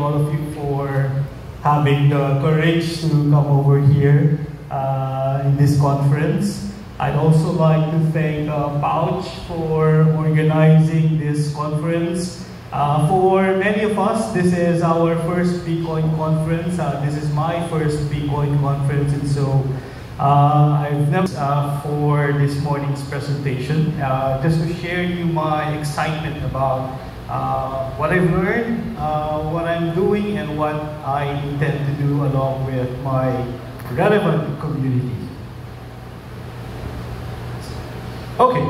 all of you for having the courage to come over here in this conference. I'd also like to thank Pouch for organizing this conference. For many of us, this is our first Bitcoin conference. This is my first Bitcoin conference, and so I've never for this morning's presentation, just to share you my excitement about what I've learned, what I'm doing, and what I intend to do along with my relevant community. Okay,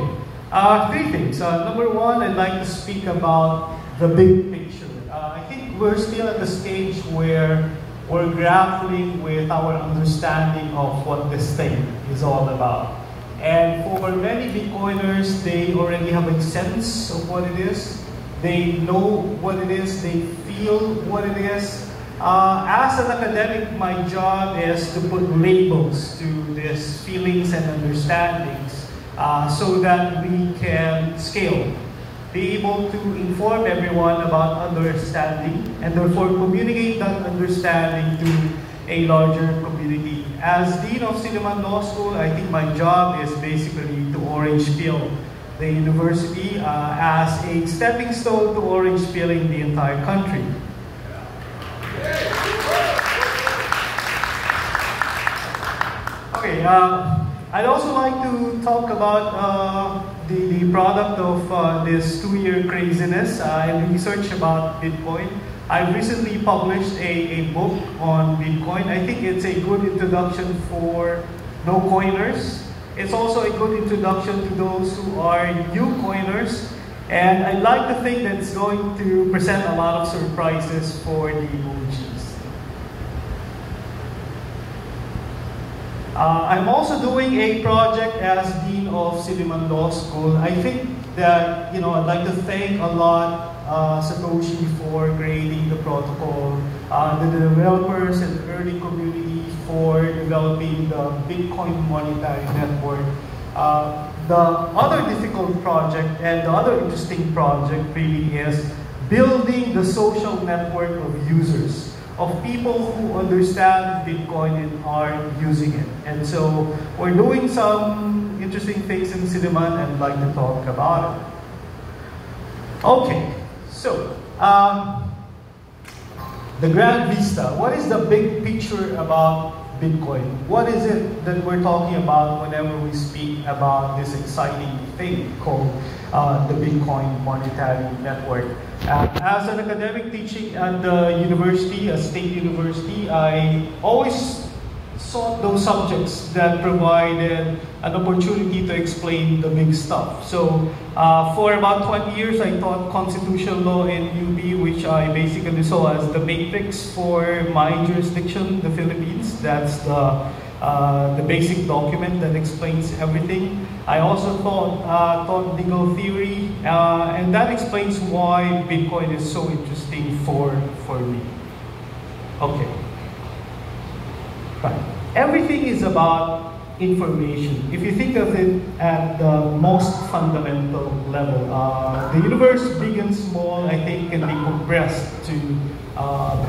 three things. Number one, I'd like to speak about the big picture. I think we're still at the stage where we're grappling with our understanding of what this thing is all about. And for many Bitcoiners, they already have a sense of what it is. They know what it is. They feel what it is. As an academic, my job is to put labels to these feelings and understandings so that we can scale, be able to inform everyone about understanding, and therefore communicate that understanding to a larger community. As Dean of Silliman Law School, I think my job is basically to orange peel the university as a stepping stone to orange peeling the entire country. Okay, I'd also like to talk about the product of this 2-year craziness and research about Bitcoin. I've recently published a book on Bitcoin. I think it's a good introduction for no-coiners. It's also a good introduction to those who are new coiners. And I'd like to think that it's going to present a lot of surprises for the OGs. I'm also doing a project as Dean of Silliman Law School. I think that, I'd like to thank a lot Satoshi for creating the protocol, the developers and the early community for developing the Bitcoin monetary network. The other difficult project and the other interesting project really is building the social network of users, of people who understand Bitcoin and are using it. And so we're doing some interesting things in Silliman, and I'd like to talk about it. Okay, so the grand vista. What is the big picture about Bitcoin? What is it that we're talking about whenever we speak about this exciting thing called the Bitcoin monetary network? As an academic teaching at the university, a state university, I always sought those subjects that provided an opportunity to explain the big stuff. So for about 20 years, I taught constitutional law in UP, which I basically saw as the matrix for my jurisdiction, the Philippines. That's the basic document that explains everything. I also taught legal theory, and that explains why Bitcoin is so interesting for me. Okay. Right. Everything is about information. If you think of it at the most fundamental level, the universe, big and small, I think can be compressed to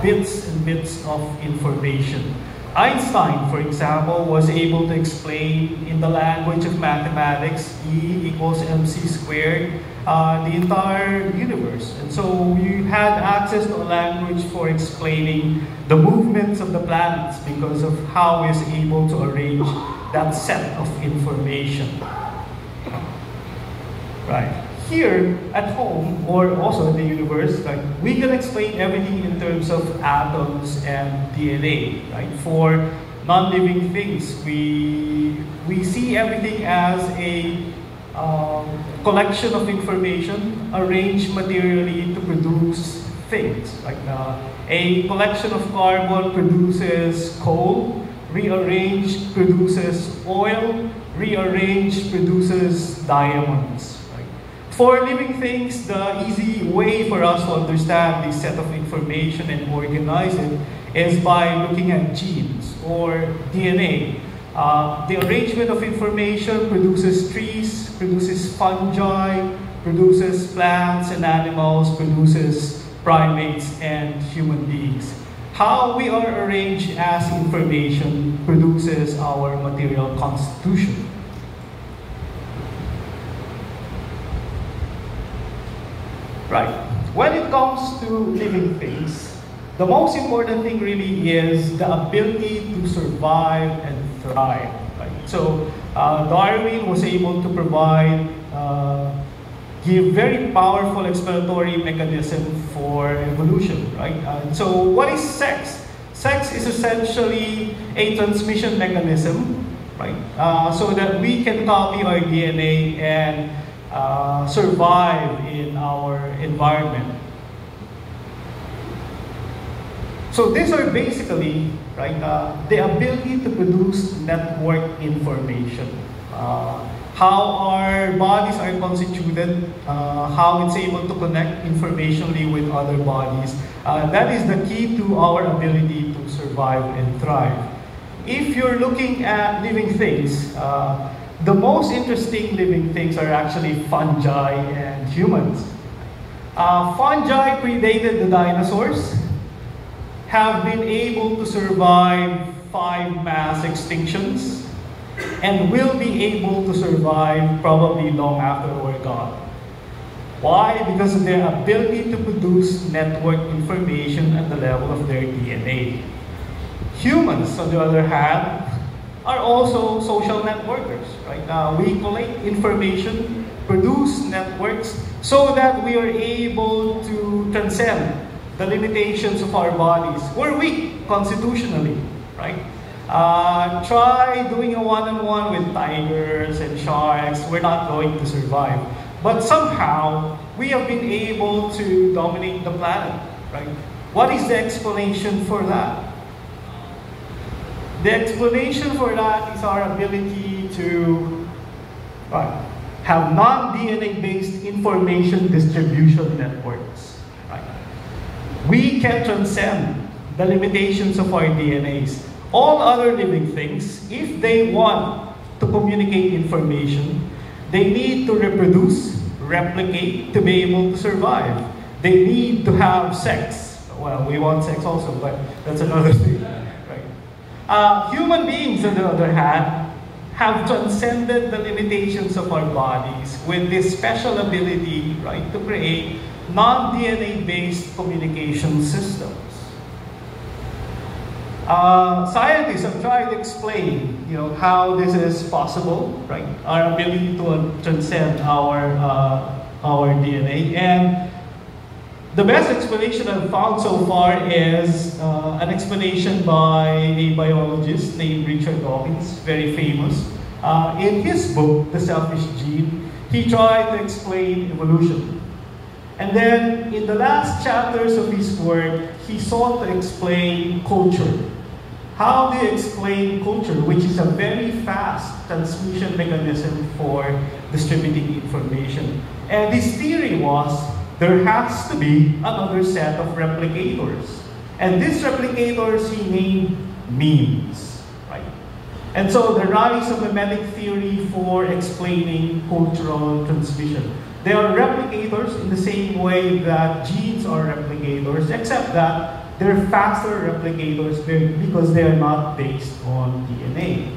bits and bits of information. Einstein, for example, was able to explain in the language of mathematics, E equals mc squared, the entire universe. And so we had access to a language for explaining the movements of the planets because of how he is able to arrange that set of information. Right. Here at home, or also in the universe, like, we can explain everything in terms of atoms and DNA. Right? For non-living things, we see everything as a collection of information arranged materially to produce things. Like a collection of carbon produces coal, rearranged produces oil, rearranged produces diamonds. For living things, the easy way for us to understand this set of information and organize it is by looking at genes or DNA. The arrangement of information produces trees, produces fungi, produces plants and animals, produces primates, and human beings. How we are arranged as information produces our material constitution. Right. When it comes to living things, the most important thing really is the ability to survive and thrive. Right? So Darwin was able to provide, give very powerful explanatory mechanism for evolution. Right? So what is sex? Sex is essentially a transmission mechanism, right? So that we can copy our DNA and survive in our environment. So these are basically, right, the ability to produce network information. How our bodies are constituted, how it's able to connect informationally with other bodies. That is the key to our ability to survive and thrive. If you're looking at living things, the most interesting living things are actually fungi and humans. Fungi predated the dinosaurs, have been able to survive 5 mass extinctions, and will be able to survive probably long after we're gone. Why? Because of their ability to produce network information at the level of their DNA. Humans, on the other hand, are also social networkers. Right? We collect information, produce networks, so that we are able to transcend the limitations of our bodies. We're weak constitutionally, right? Try doing a one-on-one with tigers and sharks. We're not going to survive. But somehow, we have been able to dominate the planet, right? What is the explanation for that? The explanation for that is our ability to have non-DNA based information distribution networks. Right? We can transcend the limitations of our DNAs. All other living things, if they want to communicate information, they need to reproduce, replicate to be able to survive. They need to have sex. Well, we want sex also, but that's another thing. Right? Human beings, on the other hand, have transcended the limitations of our bodies with this special ability, right, to create non-DNA based communication systems. Scientists have tried to explain, how this is possible, right? Our ability to transcend our DNA, and the best explanation I've found so far is an explanation by a biologist named Richard Dawkins, very famous. In his book, The Selfish Gene, he tried to explain evolution. And then, in the last chapters of his work, he sought to explain culture. How do you explain culture, which is a very fast transmission mechanism for distributing information? And his theory was, there has to be another set of replicators. And these replicators he named memes, right? And so the rise of memetic theory for explaining cultural transmission. They are replicators in the same way that genes are replicators, except that they're faster replicators because they are not based on DNA.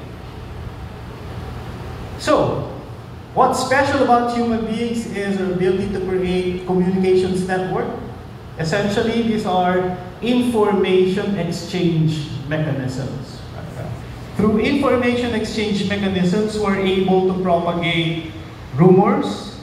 So, what's special about human beings is their ability to create communications network. Essentially, these are information exchange mechanisms. Through information exchange mechanisms, we're able to propagate rumors,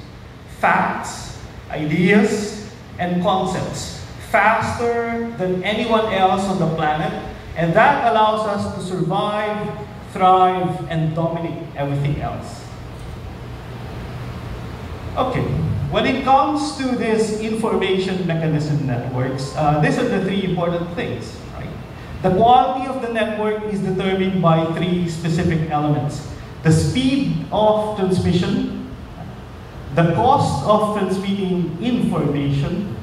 facts, ideas, and concepts faster than anyone else on the planet, and that allows us to survive, thrive, and dominate everything else. Okay, when it comes to this information mechanism networks, these are the 3 important things, right? The quality of the network is determined by 3 specific elements. The speed of transmission, the cost of transmitting information,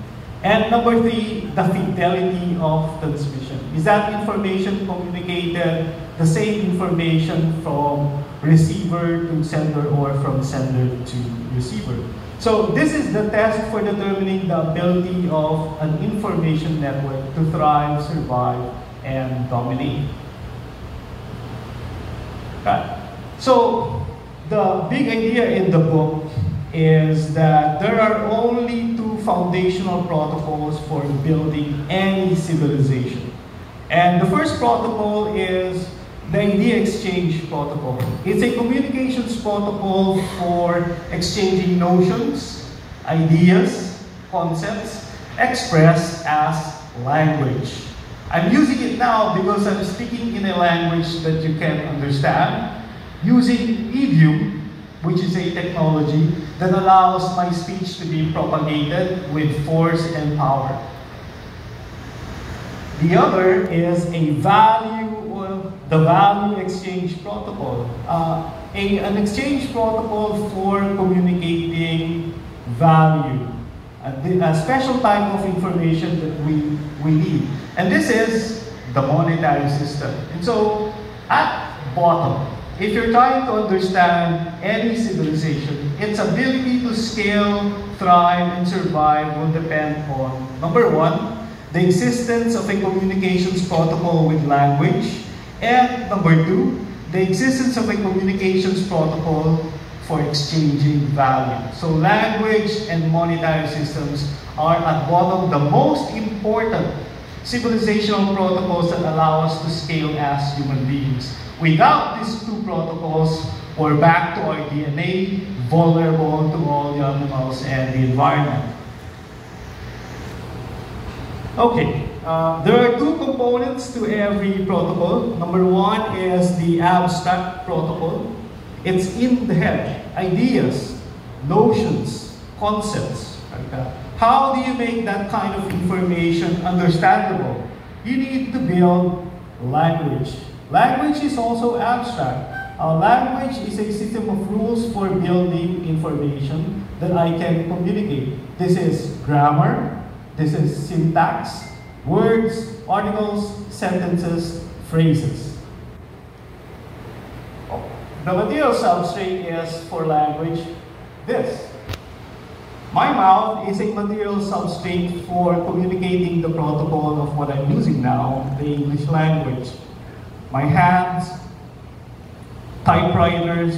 and number 3, the fidelity of transmission. Is that information communicated the same information from receiver to sender or from sender to receiver? So this is the test for determining the ability of an information network to thrive, survive, and dominate. Okay. So the big idea in the book is that there are only two foundational protocols for building any civilization. And the first protocol is the idea exchange protocol. It's a communications protocol for exchanging notions, ideas, concepts, expressed as language. I'm using it now because I'm speaking in a language that you can understand, using idiom, which is a technology that allows my speech to be propagated with force and power. The other is the value exchange protocol. An exchange protocol for communicating value, a special type of information that we need. And this is the monetary system. And so, at bottom, if you're trying to understand any civilization, its ability to scale, thrive, and survive will depend on, number one, the existence of a communications protocol with language, and number two, the existence of a communications protocol for exchanging value. So language and monetary systems are at bottom the most important civilizational protocols that allow us to scale as human beings. Without these two protocols, we're back to our DNA, vulnerable to all the animals and the environment. Okay, there are two components to every protocol. Number one is the abstract protocol. It's in the head, ideas, notions, concepts. How do you make that kind of information understandable? You need to build language. Language is also abstract. Language is a system of rules for building information that I can communicate. This is grammar, this is syntax, words, articles, sentences, phrases. The material substrate is, for language, this. My mouth is a material substrate for communicating the protocol of what I'm using now, the English language. My hands, typewriters,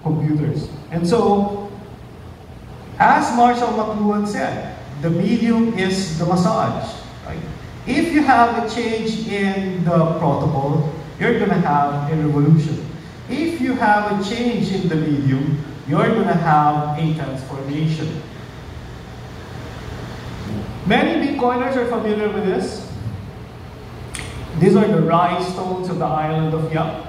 computers. And so, as Marshall McLuhan said, the medium is the massage. Right? If you have a change in the protocol, you're going to have a revolution. If you have a change in the medium, you're going to have a transformation. Many Bitcoiners are familiar with this. These are the rhinestones of the island of Yap.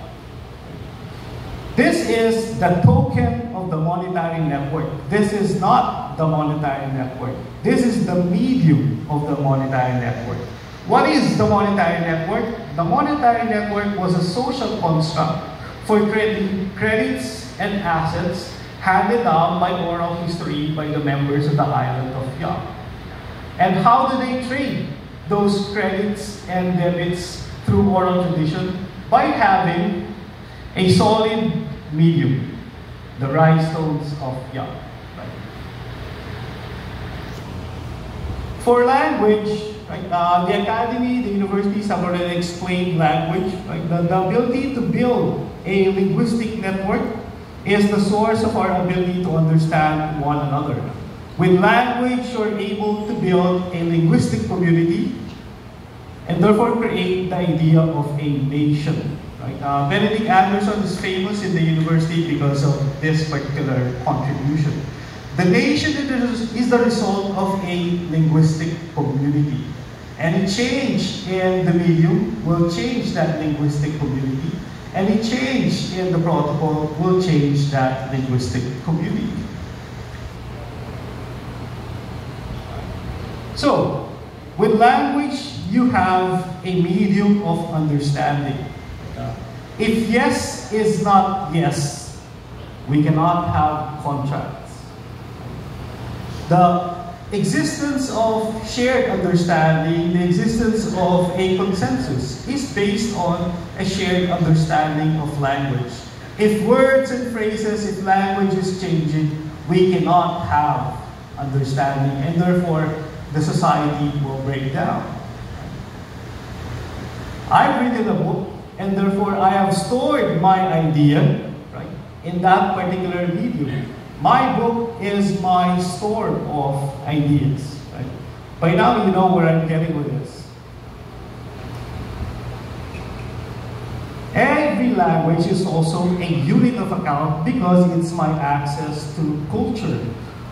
This is the token of the monetary network. This is not the monetary network. This is the medium of the monetary network. What is the monetary network? The monetary network was a social construct for creating credits and assets handed down by oral history by the members of the island of Yap. And how do they trade those credits and debits through oral tradition? By having a solid medium, the rhinestones of Yap. For language, the academy, the universities have already explained language. The ability to build a linguistic network is the source of our ability to understand one another. With language, you're able to build a linguistic community and therefore create the idea of a nation. Benedict Anderson is famous in the university because of this particular contribution. The nation is the result of a linguistic community. Any change in the medium will change that linguistic community. Any change in the protocol will change that linguistic community. So, with language, you have a medium of understanding. If yes is not yes, we cannot have contracts. The existence of shared understanding, the existence of a consensus is based on a shared understanding of language. If words and phrases, if language is changing, we cannot have understanding, and therefore the society will break down. I've written a book, and therefore I have stored my idea, right, in that particular medium. My book is my store of ideas. Right? By now, you know where I'm getting with this. Every language is also a unit of account because it's my access to culture.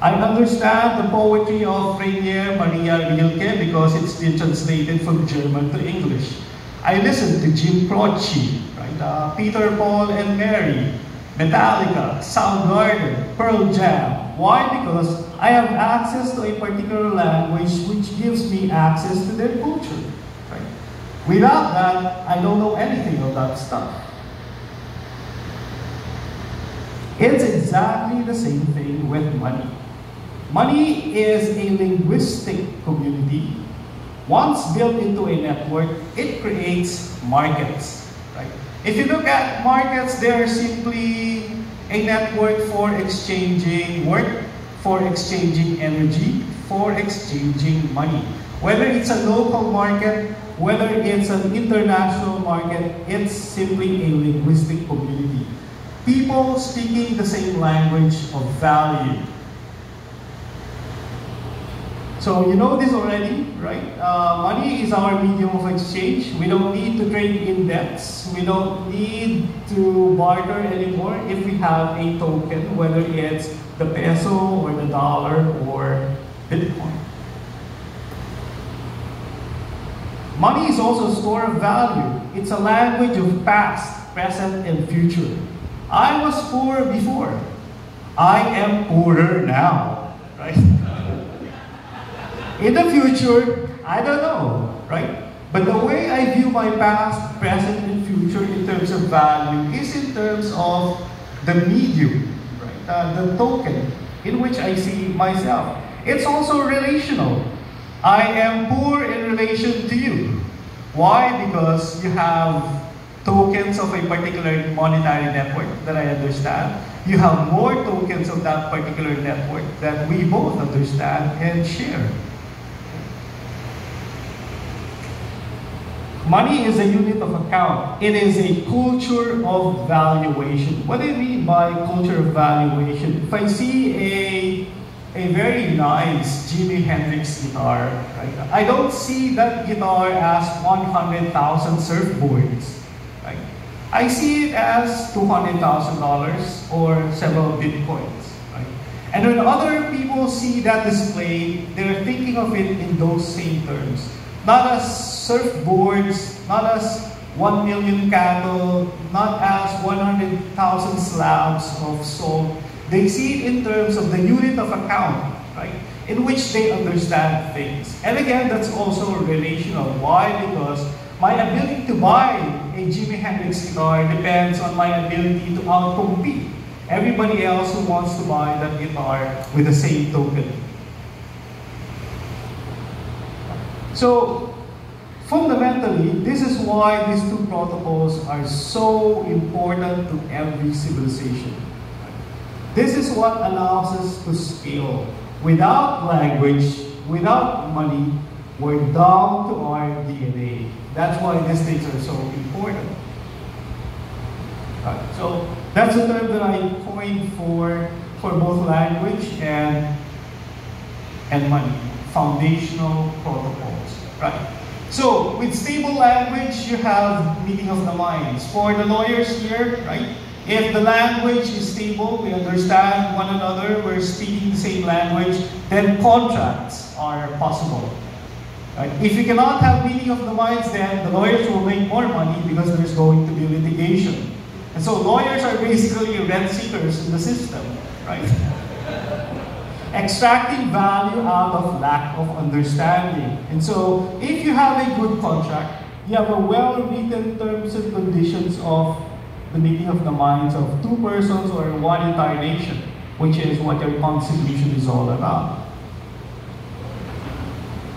I understand the poetry of Rainier Maria Rilke because it's been translated from German to English. I listen to Jim Croce, right? Peter, Paul, and Mary, Metallica, Soundgarden, Pearl Jam. Why? Because I have access to a particular language which gives me access to their culture. Right? Without that, I don't know anything of that stuff. It's exactly the same thing with money. Money is a linguistic community. Once built into a network, it creates markets. Right? If you look at markets, they are simply a network for exchanging work, for exchanging energy, for exchanging money. Whether it's a local market, whether it's an international market, it's simply a linguistic community. People speaking the same language of value. So you know this already, right? Money is our medium of exchange. We don't need to trade in debts. We don't need to barter anymore if we have a token, whether it's the peso or the dollar or Bitcoin. Money is also a store of value. It's a language of past, present, and future. I was poor before. I am poorer now, right? In the future, I don't know, right? But the way I view my past, present, and future in terms of value is in terms of the medium, right? The token in which I see myself. It's also relational. I am poor in relation to you. Why? Because you have tokens of a particular monetary network that I understand. You have more tokens of that particular network that we both understand and share. Money is a unit of account. It is a culture of valuation. What do you mean by culture of valuation? If I see a very nice Jimi Hendrix guitar, right? I don't see that guitar as 100,000 surfboards. Right? I see it as $200,000 or several Bitcoins. Right? And when other people see that display, they're thinking of it in those same terms. Not as surfboards, not as 1 million cattle, not as 100,000 slabs of salt. They see it in terms of the unit of account, right? In which they understand things. And again, that's also relational. Why? Because my ability to buy a Jimi Hendrix guitar depends on my ability to outcompete everybody else who wants to buy that guitar with the same token. So, fundamentally, this is why these two protocols are so important to every civilization. This is what allows us to scale. Without language, without money, we're down to our DNA. That's why these things are so important. Right. So, that's the term that I coined for both language and money. Foundational protocols, right? So, with stable language, you have meeting of the minds. For the lawyers here, right? If the language is stable, we understand one another, we're speaking the same language, then contracts are possible. Right? If you cannot have meeting of the minds, then the lawyers will make more money because there's going to be litigation. And so lawyers are basically rent seekers in the system, right? Extracting value out of lack of understanding. And so, if you have a good contract, you have a well-written terms and conditions of the meeting of the minds of two persons or one entire nation, which is what your constitution is all about.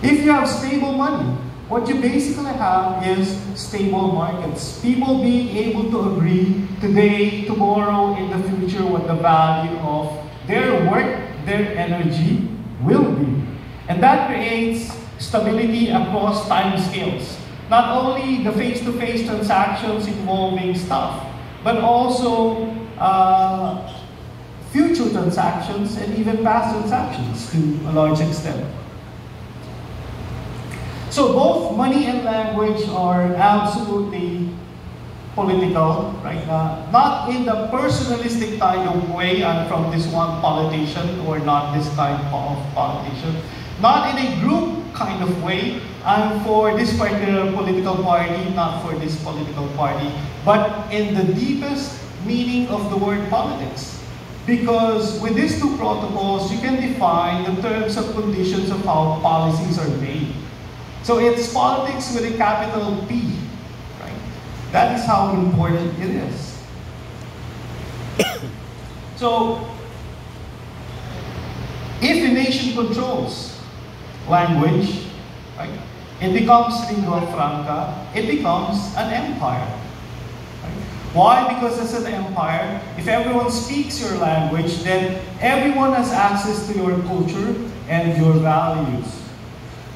If you have stable money, what you basically have is stable markets. People being able to agree today, tomorrow, in the future what the value of their work, their energy will be. And that creates stability across time scales. Not only the face-to-face transactions involving stuff, but also future transactions and even past transactions to a large extent. So both money and language are absolutely political, right? Not in the personalistic kind of way, I'm from this one politician or not this kind of politician. Not in a group kind of way, I'm for this particular political party, not for this political party, but in the deepest meaning of the word politics. Because with these two protocols, you can define the terms and conditions of how policies are made. So it's politics with a capital P, right? That is how important it is. So, if a nation controls language, right, it becomes lingua franca, it becomes an empire. Right? Why? Because as an empire, if everyone speaks your language, then everyone has access to your culture and your values.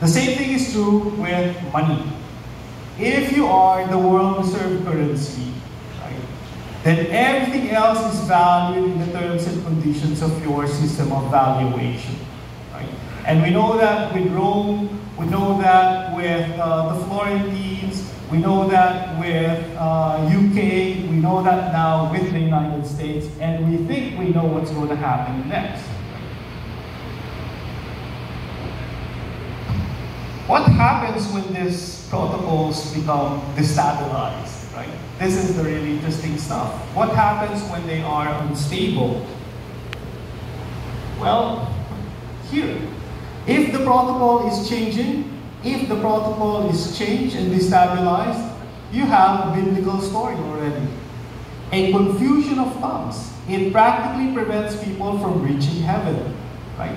The same thing is true with money. If you are the world reserve currency, right, then everything else is valued in the terms and conditions of your system of valuation. Right? And we know that with Rome, we know that with the Florentines, we know that with UK, we know that now with the United States, and we think we know what's going to happen next. What happens when these protocols become destabilized, right? This is the really interesting stuff. What happens when they are unstable? Well, here, if the protocol is changing, if the protocol is changed and destabilized, you have a biblical story already. A confusion of tongues. It practically prevents people from reaching heaven, right?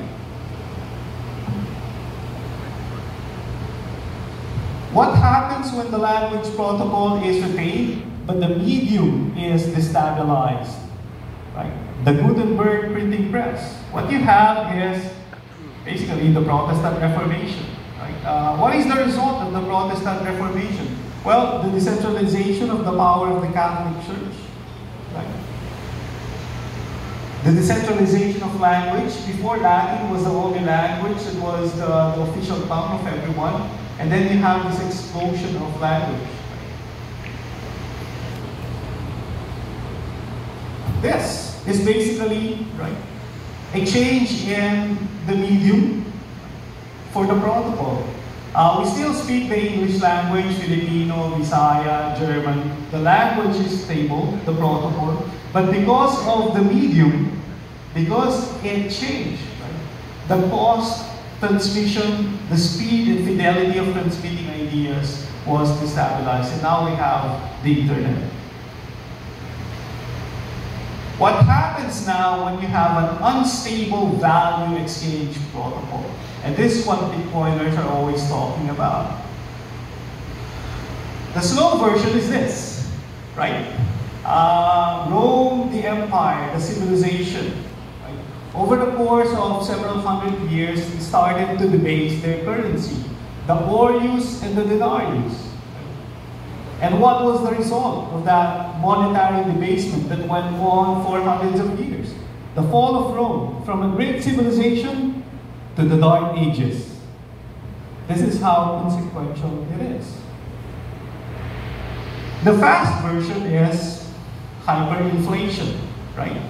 What happens when the language protocol is retained, but the medium is destabilized? Right? The Gutenberg printing press. What you have is basically the Protestant Reformation. Right? What is the result of the Protestant Reformation? Well, the decentralization of the power of the Catholic Church. Right? The decentralization of language. Before, Latin was the only language. It was the official tongue of everyone. And then you have this explosion of language. This is basically, right, a change in the medium for the protocol. We still speak the English language, Filipino, Visaya, German. The language is stable, the protocol. But because of the medium, because it changed, right, the cost, transmission, the speed and fidelity of transmitting ideas was destabilized. And now we have the internet. What happens now when you have an unstable value exchange protocol? And this is what Bitcoiners are always talking about. The slow version is this, right? Rome, the empire, the civilization, over the course of several hundred years, they started to debase their currency, the aureus and the denarius. And what was the result of that monetary debasement that went on for hundreds of years? The fall of Rome, from a great civilization to the Dark Ages. This is how consequential it is. The fast version is hyperinflation, right?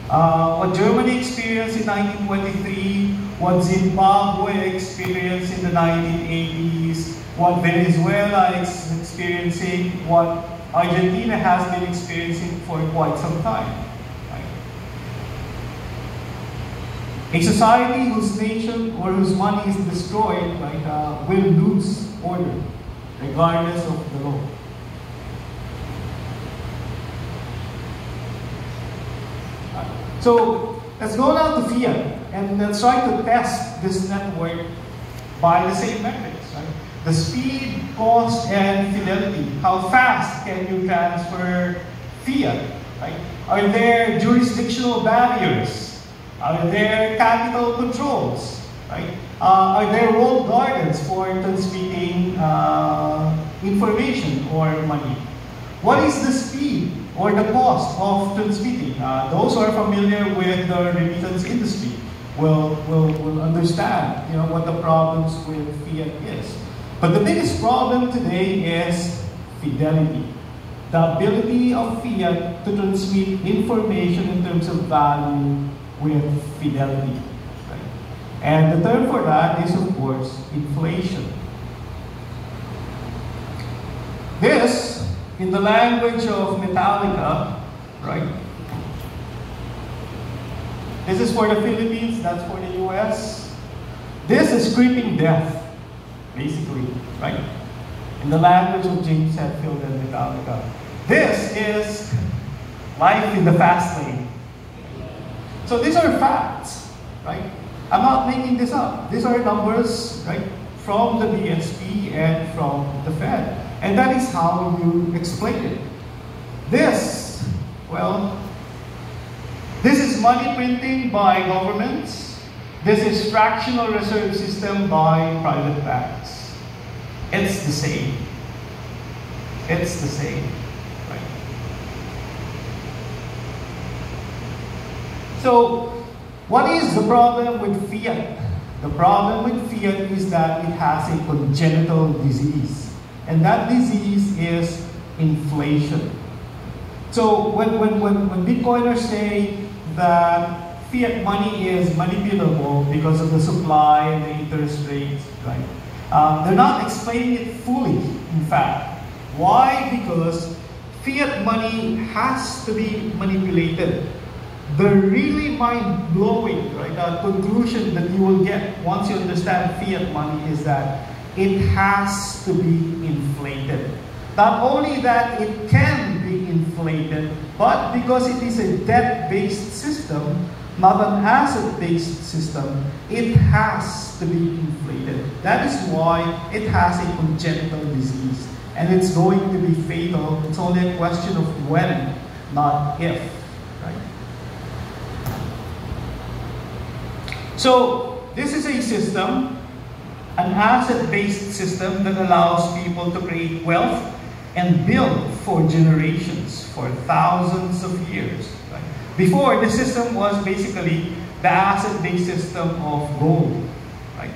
What Germany experienced in 1923, what Zimbabwe experienced in the 1980s, what Venezuela is experiencing, what Argentina has been experiencing for quite some time. Right? A society whose nation or whose money is destroyed, right, will lose order, regardless of the law. So let's go now to fiat, and let's try to test this network by the same metrics. Right? The speed, cost, and fidelity. How fast can you transfer fiat? Right? Are there jurisdictional barriers? Are there capital controls? Right? Are there walled gardens for transmitting information or money? What is the speed or the cost of transmitting? Those who are familiar with the remittance industry will understand, what the problems with fiat is. But the biggest problem today is fidelity. The ability of fiat to transmit information in terms of value with fidelity. Right? And the term for that is, of course, inflation. This, in the language of Metallica, right? This is for the Philippines, that's for the US. This is creeping death, basically, right? In the language of James Hetfield and Metallica. This is life in the fast lane. So these are facts, right? I'm not making this up. These are numbers, right, from the BSP and from the Fed. And that is how you explain it. This, well, this is money printing by governments. This is fractional reserve system by private banks. It's the same. It's the same, right? So, what is the problem with fiat? The problem with fiat is that it has a congenital disease. And that disease is inflation. So when Bitcoiners say that fiat money is manipulable because of the supply and the interest rates, right? They're not explaining it fully, in fact. Why? Because fiat money has to be manipulated. The really mind-blowing, right, conclusion that you will get once you understand fiat money is that it has to be inflated. Not only that it can be inflated, but because it is a debt-based system, not an asset-based system, it has to be inflated. That is why it has a congenital disease. And it's going to be fatal. It's only a question of when, not if. Right? So, this is a system, an asset-based system that allows people to create wealth and build for generations, for thousands of years. Right? Before, the system was basically the asset-based system of gold. Right?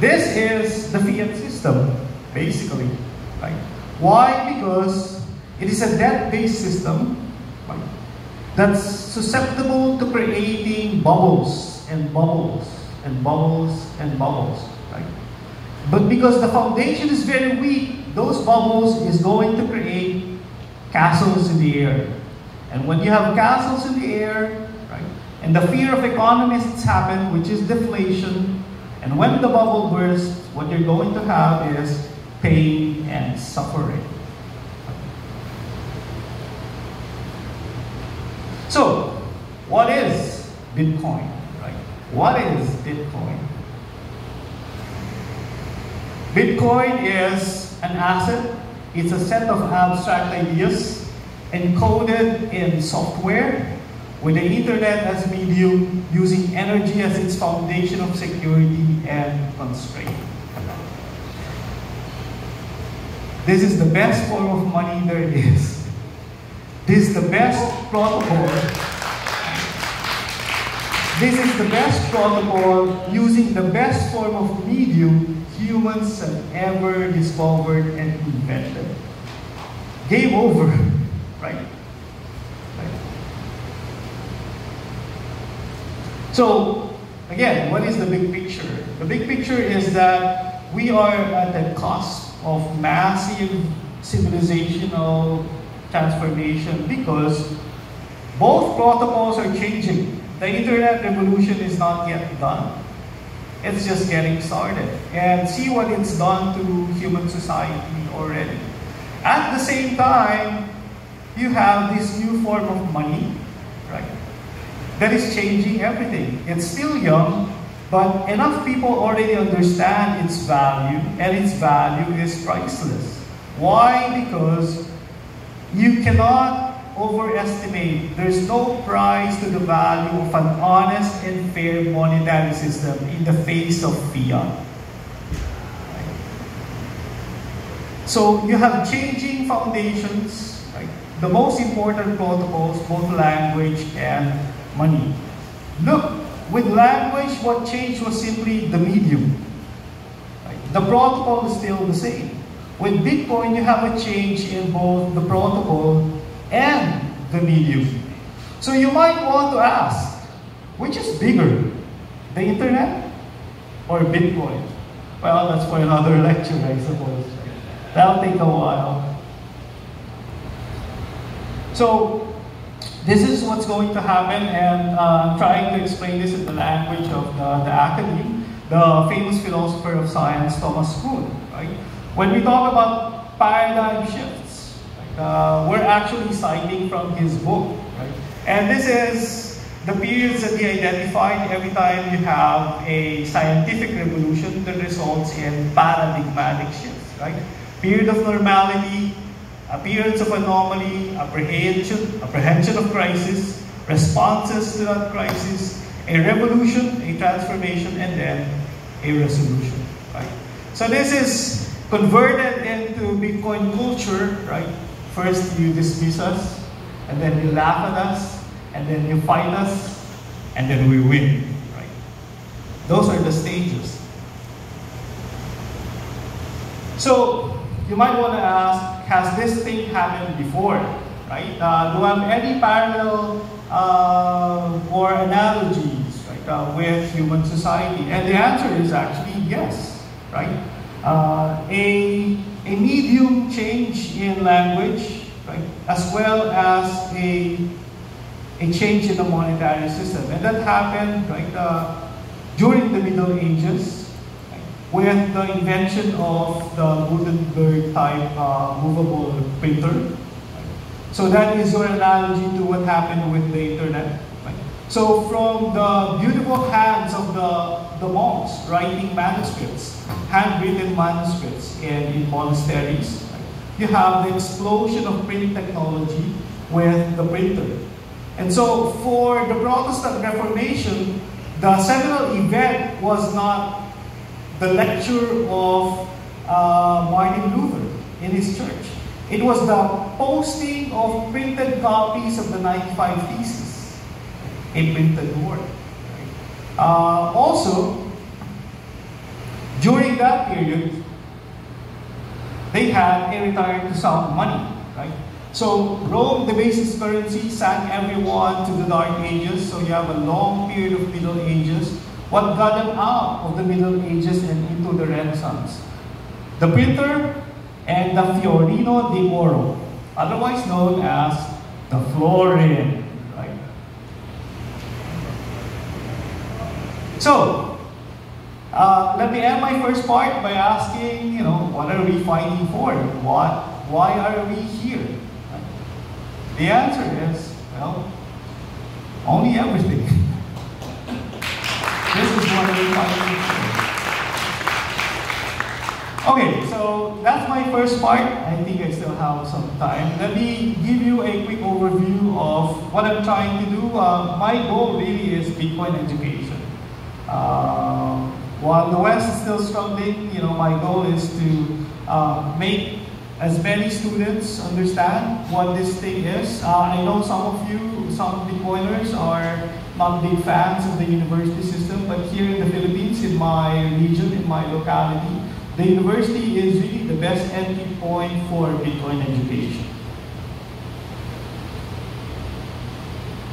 This is the fiat system, basically. Right? Why? Because it is a debt-based system, right, that's susceptible to creating bubbles and bubbles and bubbles and bubbles. Right? But because the foundation is very weak, those bubbles is going to create castles in the air. And when you have castles in the air, right, and the fear of economists happen, which is deflation, and when the bubble bursts, what you're going to have is pain and suffering. So, what is Bitcoin? Right? What is Bitcoin? Bitcoin is an asset. It's a set of abstract ideas encoded in software with the internet as medium, using energy as its foundation of security and constraint. This is the best form of money there is. This is the best protocol. This is the best protocol using the best form of medium humans have ever discovered and invented. Game over, right? So, again, what is the big picture? The big picture is that we are at the cusp of massive civilizational transformation because both protocols are changing. The internet revolution is not yet done. It's just getting started. And see what it's done to human society already. At the same time, you have this new form of money, right, that is changing everything. It's still young, but enough people already understand its value, and its value is priceless. Why? Because you cannot overestimate, there's no price to the value of an honest and fair monetary system in the face of fiat. So you have changing foundations, right? The most important protocols, both language and money. Look, with language, what changed was simply the medium. Right? The protocol is still the same. With Bitcoin, you have a change in both the protocol and the medium. So you might want to ask, which is bigger, the internet or Bitcoin? Well, that's for another lecture, I suppose. That'll take a while. So this is what's going to happen, and I'm trying to explain this in the language of the academe, the famous philosopher of science, Thomas Kuhn. Right? When we talk about paradigm shifts, we're actually citing from his book. Right? And this is the periods that he identified every time you have a scientific revolution that results in paradigmatic shifts. Right? Period of normality, appearance of anomaly, apprehension of crisis, responses to that crisis, a revolution, a transformation, and then a resolution. Right? So this is converted into Bitcoin culture, right? First you dismiss us, and then you laugh at us, and then you fight us, and then we win. Right? Those are the stages. So you might want to ask, has this thing happened before? Right? Do I have any parallel or analogies, right, with human society? And the answer is actually yes. Right? A medium change in language, right, as well as a change in the monetary system. And that happened, right, during the Middle Ages, with the invention of the Gutenberg type movable printer. So that is your analogy to what happened with the internet. Right? So from the beautiful hands of the monks writing manuscripts, handwritten manuscripts in monasteries, right? You have the explosion of print technology with the printer. And so for the Protestant Reformation, the seminal event was not the lecture of Martin Luther in his church. It was the posting of printed copies of the 95 Theses, a printed word. Also, during that period, they had a return to sound money. Right? So Rome debased currency, sank everyone to the Dark Ages, so you have a long period of Middle Ages. What got them out of the Middle Ages and into the Renaissance? The printer and the Fiorino di Oro, otherwise known as the Florin. Right? So, let me end my first part by asking, what are we fighting for? Why are we here? Right? The answer is, well, only everything. This is what we're fighting for. Okay, so that's my first part. I think I still have some time. Let me give you a quick overview of what I'm trying to do. My goal really is Bitcoin education. While the West is still struggling, my goal is to make as many students understand what this thing is. I know some of you, some Bitcoiners are not big fans of the university system, but here in the Philippines, in my region, in my locality, the university is really the best entry point for Bitcoin education.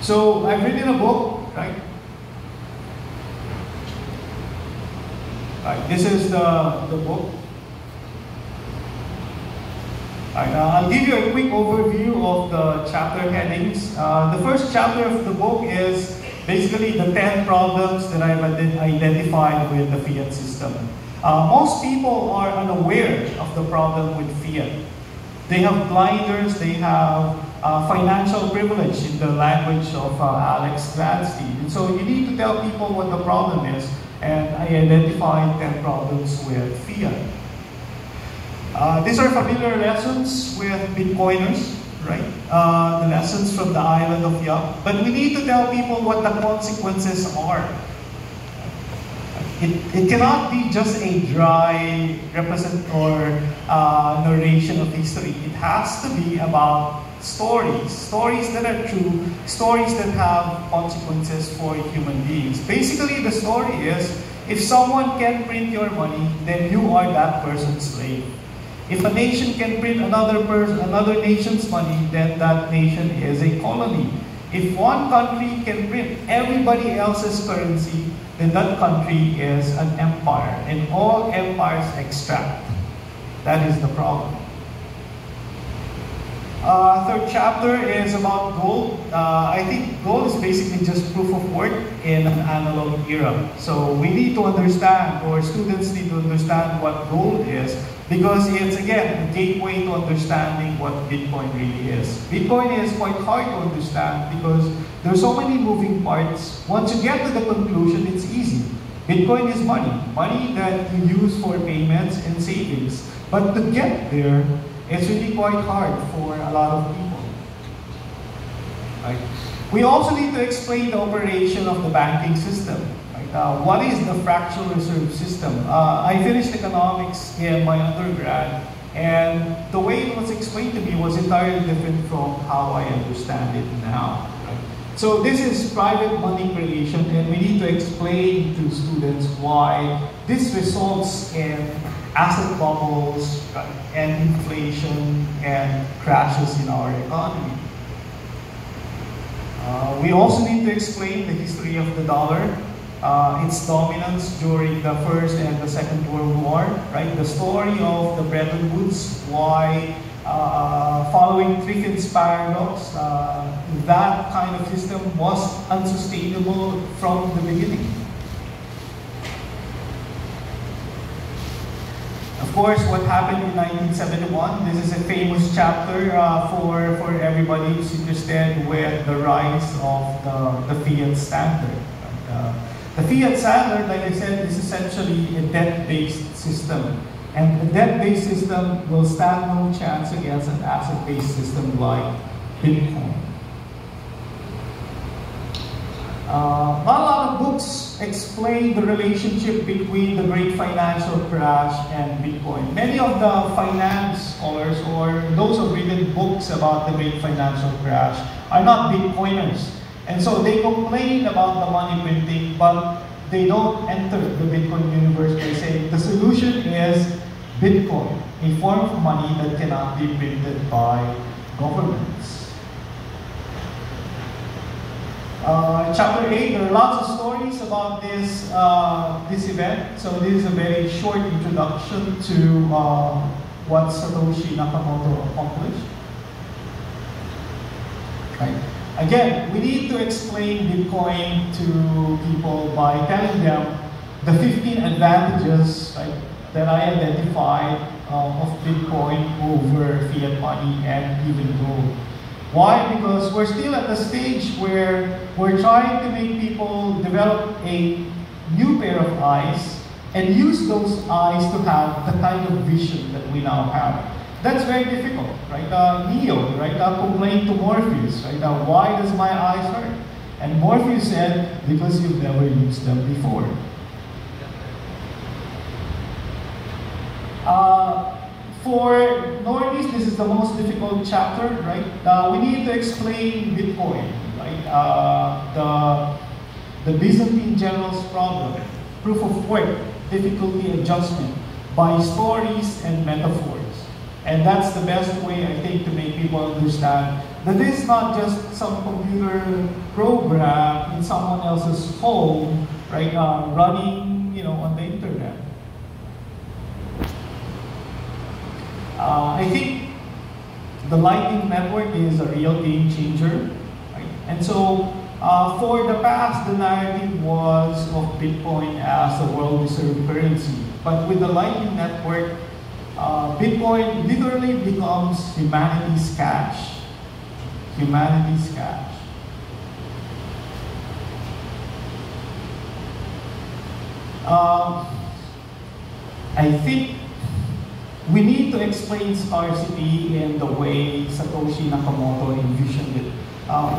So I've written a book, right? Right, this is the book. Right, I'll give you a quick overview of the chapter headings. The first chapter of the book is basically the 10 problems that I've identified with the fiat system. Most people are unaware of the problem with fiat. They have blinders, they have financial privilege in the language of Alex Gladstein. And so you need to tell people what the problem is, and I identified 10 problems with fiat. These are familiar lessons with Bitcoiners, right? The lessons from the island of Yap. But we need to tell people what the consequences are. It cannot be just a dry narration of history. It has to be about stories that are true, stories that have consequences for human beings. Basically, the story is, if someone can print your money, then you are that person's slave. If a nation can print another nation's money, then that nation is a colony. If one country can print everybody else's currency, then that country is an empire, and all empires extract. That is the problem. Third chapter is about gold. I think gold is basically just proof of work in an analog era. So we need to understand, or students need to understand what gold is, because it's, again, a gateway to understanding what Bitcoin really is. Bitcoin is quite hard to understand because there are so many moving parts. Once you get to the conclusion, it's easy. Bitcoin is money that you use for payments and savings. But to get there, it's really quite hard for a lot of people. Right? We also need to explain the operation of the banking system. Right? What is the fractional reserve system? I finished economics in my undergrad, and the way it was explained to me was entirely different from how I understand it now. Right? So this is private money creation, and we need to explain to students why this results in asset bubbles, and inflation, and crashes in our economy. We also need to explain the history of the dollar, its dominance during the First and the Second World War, right? The story of the Bretton Woods, why following Triffin's paradox, that kind of system was unsustainable from the beginning. Of course, what happened in 1971, this is a famous chapter for everybody who's interested with the rise of the fiat standard. The fiat standard, like I said, is essentially a debt-based system. And the debt-based system will stand no chance against an asset-based system like Bitcoin. Not a lot of books explain the relationship between the great financial crash and Bitcoin. Many of the finance scholars, or those who have written books about the great financial crash, are not Bitcoiners. And so they complain about the money printing, but they don't enter the Bitcoin universe by saying the solution is Bitcoin, a form of money that cannot be printed by governments. Chapter 8, there are lots of stories about this event. So this is a very short introduction to what Satoshi Nakamoto accomplished. Right. Again, we need to explain Bitcoin to people by telling them the 15 advantages, right, that I identified of Bitcoin over fiat money and even gold. Why? Because we're still at the stage where we're trying to make people develop a new pair of eyes and use those eyes to have the kind of vision that we now have. That's very difficult, right? Neo, right, complained to Morpheus, right? Why does my eyes hurt? And Morpheus said, because you've never used them before. For normies, this is the most difficult chapter, right? We need to explain Bitcoin, right? The Byzantine general's problem, proof of work, difficulty adjustment, by stories and metaphors. And that's the best way, I think, to make people understand that this is not just some computer program in someone else's home, right, running, on the internet. I think the Lightning Network is a real game changer, right? And so for the past, the narrative was of Bitcoin as a world reserve currency. But with the Lightning Network, Bitcoin literally becomes humanity's cash. Humanity's cash. I think we need to explain scarcity in the way Satoshi Nakamoto envisioned it.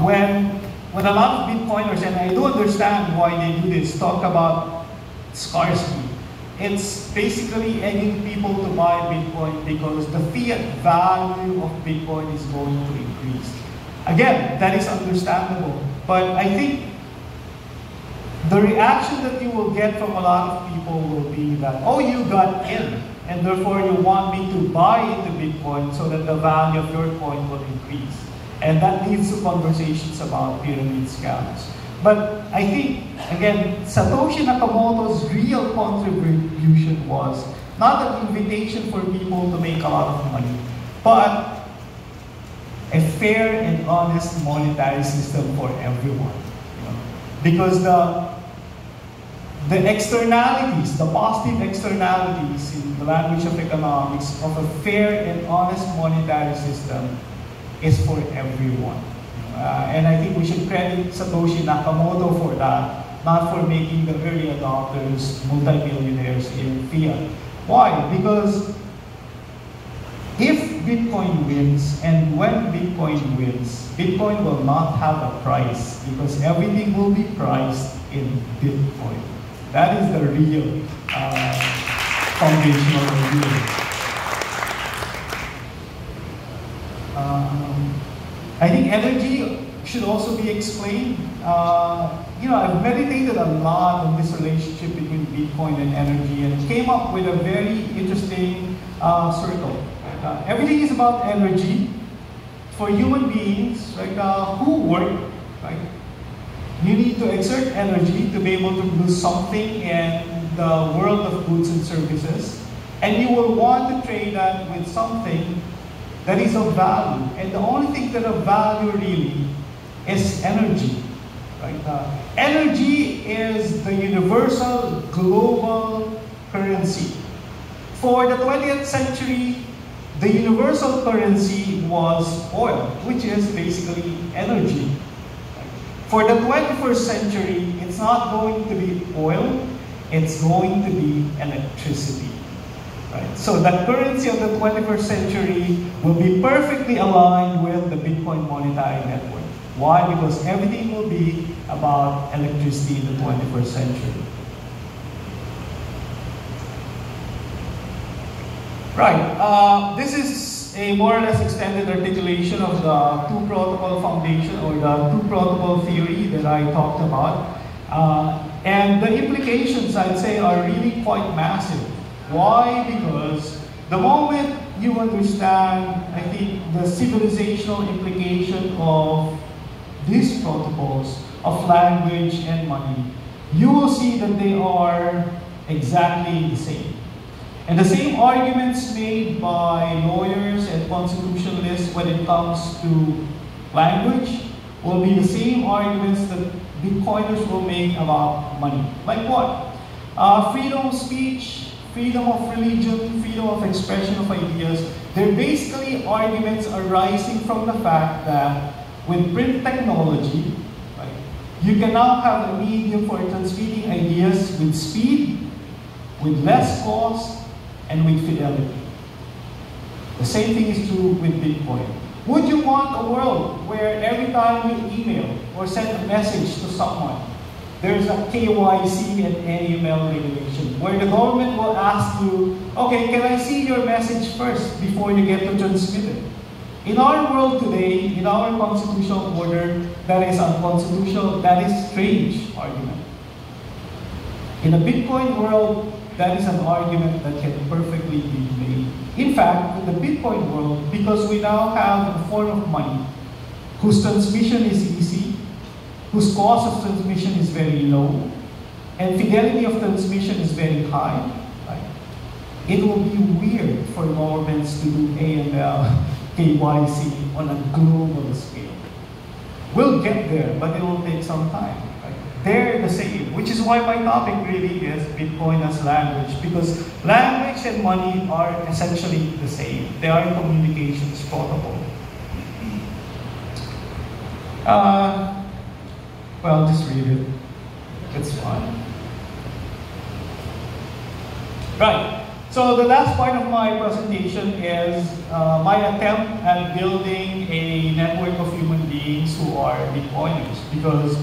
When a lot of Bitcoiners, and I do understand why they do this, talk about scarcity, it's basically egging people to buy Bitcoin because the fiat value of Bitcoin is going to increase. Again, that is understandable, but I think the reaction that you will get from a lot of people will be that, oh, you got in, and therefore you want me to buy into Bitcoin so that the value of your coin will increase. And that leads to conversations about pyramid scams. But I think, again, Satoshi Nakamoto's real contribution was not an invitation for people to make a lot of money, but a fair and honest monetary system for everyone. Because the externalities, the positive externalities in the language of economics of a fair and honest monetary system is for everyone. And I think we should credit Satoshi Nakamoto for that, not for making the early adopters multimillionaires in fiat. Why? Because if Bitcoin wins, and when Bitcoin wins, Bitcoin will not have a price because everything will be priced in Bitcoin. That is the real foundational idea. I think energy should also be explained. I've meditated a lot on this relationship between Bitcoin and energy and came up with a very interesting circle. Everything is about energy. For human beings, who work, right? You need to exert energy to be able to do something in the world of goods and services, and you will want to trade that with something that is of value. And the only thing that of value really is energy. Right? Energy is the universal global currency. For the 20th century, the universal currency was oil, which is basically energy. For the 21st century, it's not going to be oil, it's going to be electricity. Right? So the currency of the 21st century will be perfectly aligned with the Bitcoin monetary network. Why? Because everything will be about electricity in the 21st century. Right. This is a more or less extended articulation of the two-protocol foundation or the two-protocol theory that I talked about. And the implications, I'd say, are really quite massive. Why? Because the moment you understand, I think, the civilizational implication of these protocols of language and money, you will see that they are exactly the same. And the same arguments made by lawyers and constitutionalists when it comes to language will be the same arguments that Bitcoiners will make about money. Like what? Freedom of speech, freedom of religion, freedom of expression of ideas. They're basically arguments arising from the fact that with print technology, right, you can now have a medium for transmitting ideas with speed, with less cost, and with fidelity. The same thing is true with Bitcoin. Would you want a world where every time you email or send a message to someone, there's a KYC and AML regulation where the government will ask you, okay, can I see your message first before you get to transmit it? In our world today, in our constitutional order, that is unconstitutional, that is strange argument. In a Bitcoin world, that is an argument that can perfectly be made. In fact, in the Bitcoin world, because we now have a form of money whose transmission is easy, whose cost of transmission is very low, and fidelity of transmission is very high, right? It will be weird for governments to do AML, KYC on a global scale. We'll get there, but it will take some time. They're the same, which is why my topic really is Bitcoin as language, because language and money are essentially the same. They are communications protocol. Well, just read it. It's fine. Right. So the last part of my presentation is my attempt at building a network of human beings who are Bitcoiners, because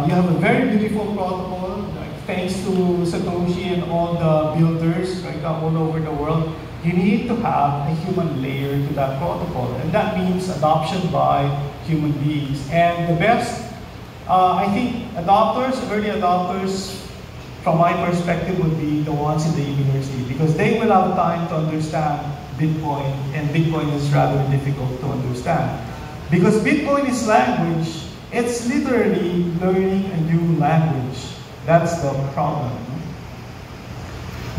you have a very beautiful protocol, like, thanks to Satoshi and all the builders, right, all over the world. You need to have a human layer to that protocol, and that means adoption by human beings. And the best, I think, early adopters, from my perspective, would be the ones in the university, because they will have time to understand Bitcoin, and Bitcoin is rather difficult to understand. Because Bitcoin is language, it's literally learning a new language. That's the problem.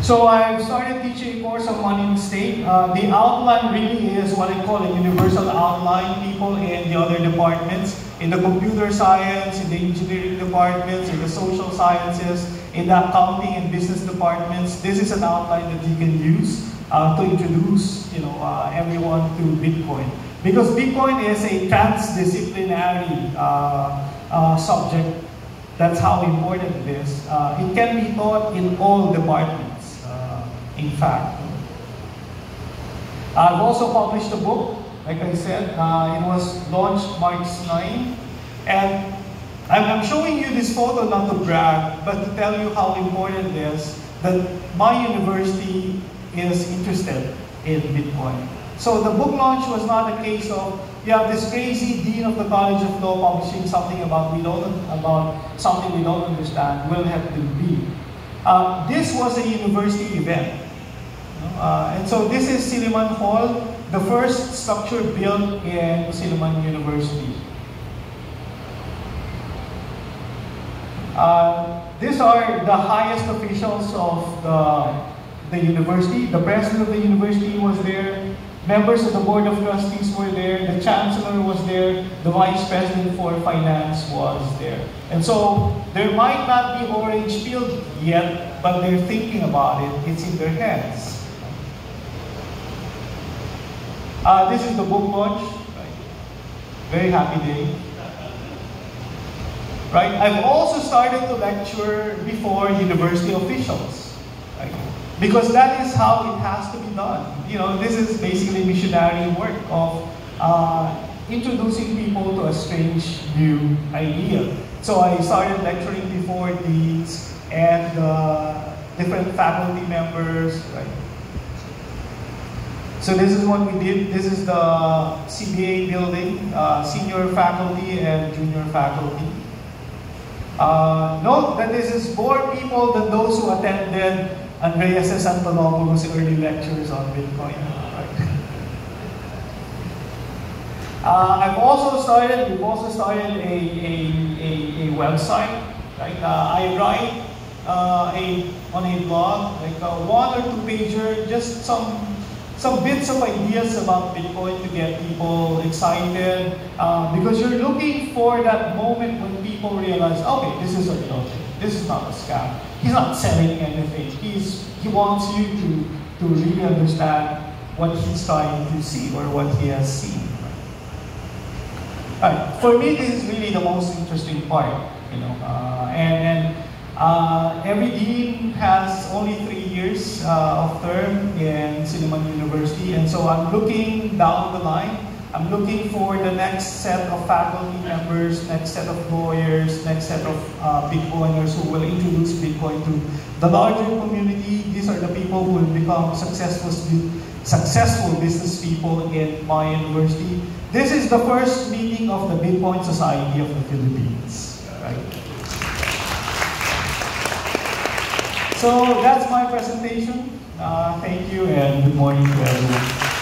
So I've started teaching a course on money and state. The outline really is what I call a universal outline. People in the other departments, in the computer science, in the engineering departments, in the social sciences, in the accounting and business departments, this is an outline that you can use to introduce, everyone to Bitcoin. Because Bitcoin is a transdisciplinary subject. That's how important it is. It can be taught in all departments, in fact. I've also published a book, like I said. It was launched March 9. And I'm showing you this photo not to brag, but to tell you how important it is that my university is interested in Bitcoin. So the book launch was not a case of, this crazy dean of the College of Law publishing something about something we don't understand. We'll have to read. This was a university event. And so this is Silliman Hall, the first structure built in Silliman University. These are the highest officials of the university. The president of the university was there. Members of the board of trustees were there. The chancellor was there. The vice president for finance was there. And so there might not be orange pilled yet, but they're thinking about it. It's in their hands. This is the book launch. Right. Very happy day. Right? I've also started to lecture before university officials, right? Because that is how it has to be done. This is basically missionary work of introducing people to a strange new idea. So I started lecturing before deans and different faculty members, right? So this is what we did. This is the CBA building, senior faculty and junior faculty. Note that this is more people than those who attended Andreas Antonopoulos' early lectures on Bitcoin. Right? We've also started a website. Right? I write on a blog, like a 1 or 2 pager, just some bits of ideas about Bitcoin to get people excited, because you're looking for that moment when people realize, okay, this is a real thing. This is not a scam. He's not selling anything. He wants you to really understand what he's trying to see or what he has seen. Right. For me, this is really the most interesting part. Every dean has only 3 years of term in Silliman University, and so I'm looking down the line. I'm looking for the next set of faculty members, next set of lawyers, next set of Bitcoiners who will introduce Bitcoin to the larger community. These are the people who will become successful business people in my university. This is the first meeting of the Bitcoin Society of the Philippines. Right? So that's my presentation. Thank you and good morning to everyone.